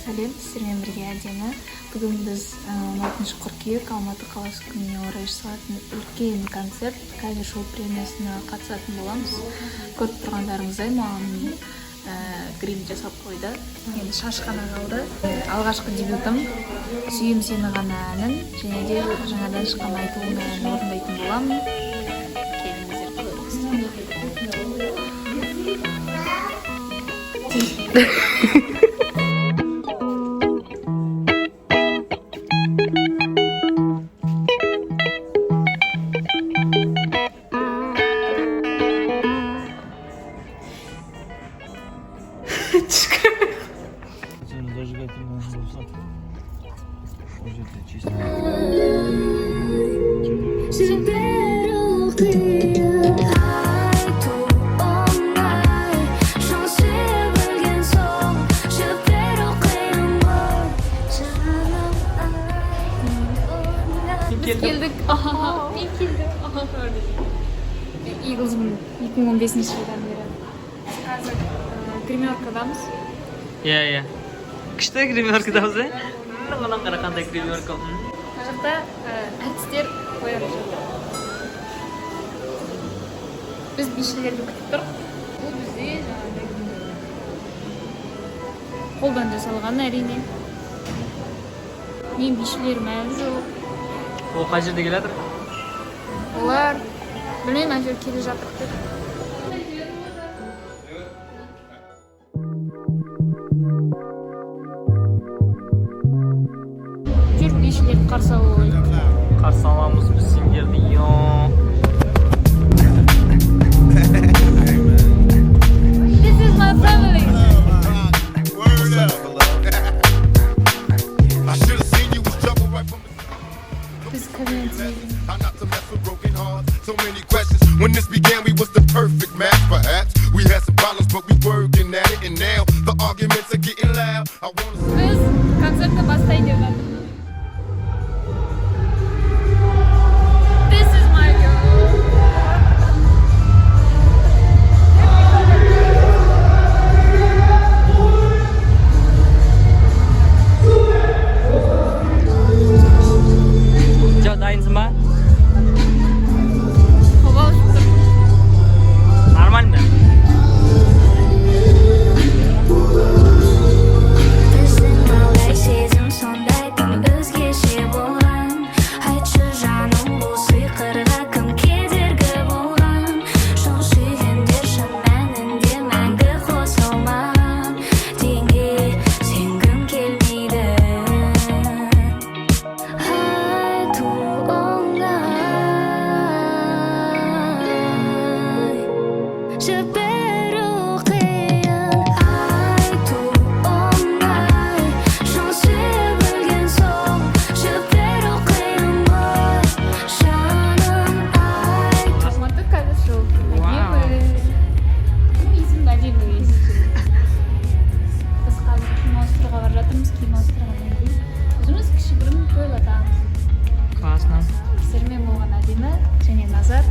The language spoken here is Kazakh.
Сәлем, сіздермен бірге әдемі. Бүгін біз 16 қыркүйек Алматы қаласы күніне орай жасалатын үлкен концерт кавер шоу премиясына қатысатын боламыз. Көріп тұрғандарыңыздай маған грим жасап қойды. Енді шаш қана қалды. Алғашқы дебютым сүйем сені ғана әнін және де жаңадан шыққан айтуын әнін орындайтын боламын. Келіңіздер көріңіздер. Зажигательный болса. Уже это чисто. Келдік. Мен келдім. Eagles'ın 2015 жылдан бері. Қазір гримеркадамыз. Иә. Күшті гримеркадамыз, е? Мынаған қара қандай гримерка. Мына жақта әртістер қойып жатыр. Біз бишілерді күтіп тұрық. Бұл бізде жаңағыдай қолдан жасалған әрине. Мен бишілерім әлі жоқ. Ол қай жерде келе жатыр? Олар білмеймін, әйтеуір келе жатыр деп. Жүріп бишілерді қарсы алу керек. Қарсы аламыз біз сендерді. This is my family. Biz community. So many questions. When this began, we was the perfect match. Perhaps we had some problems, but we working at it. And now the arguments are getting loud. I wanna. Biz konsertni bastayın dedim. This is my girl. Жоқ, дайынсың ба? Нормально. Классно. Сіздермен болған әдемі және Назар.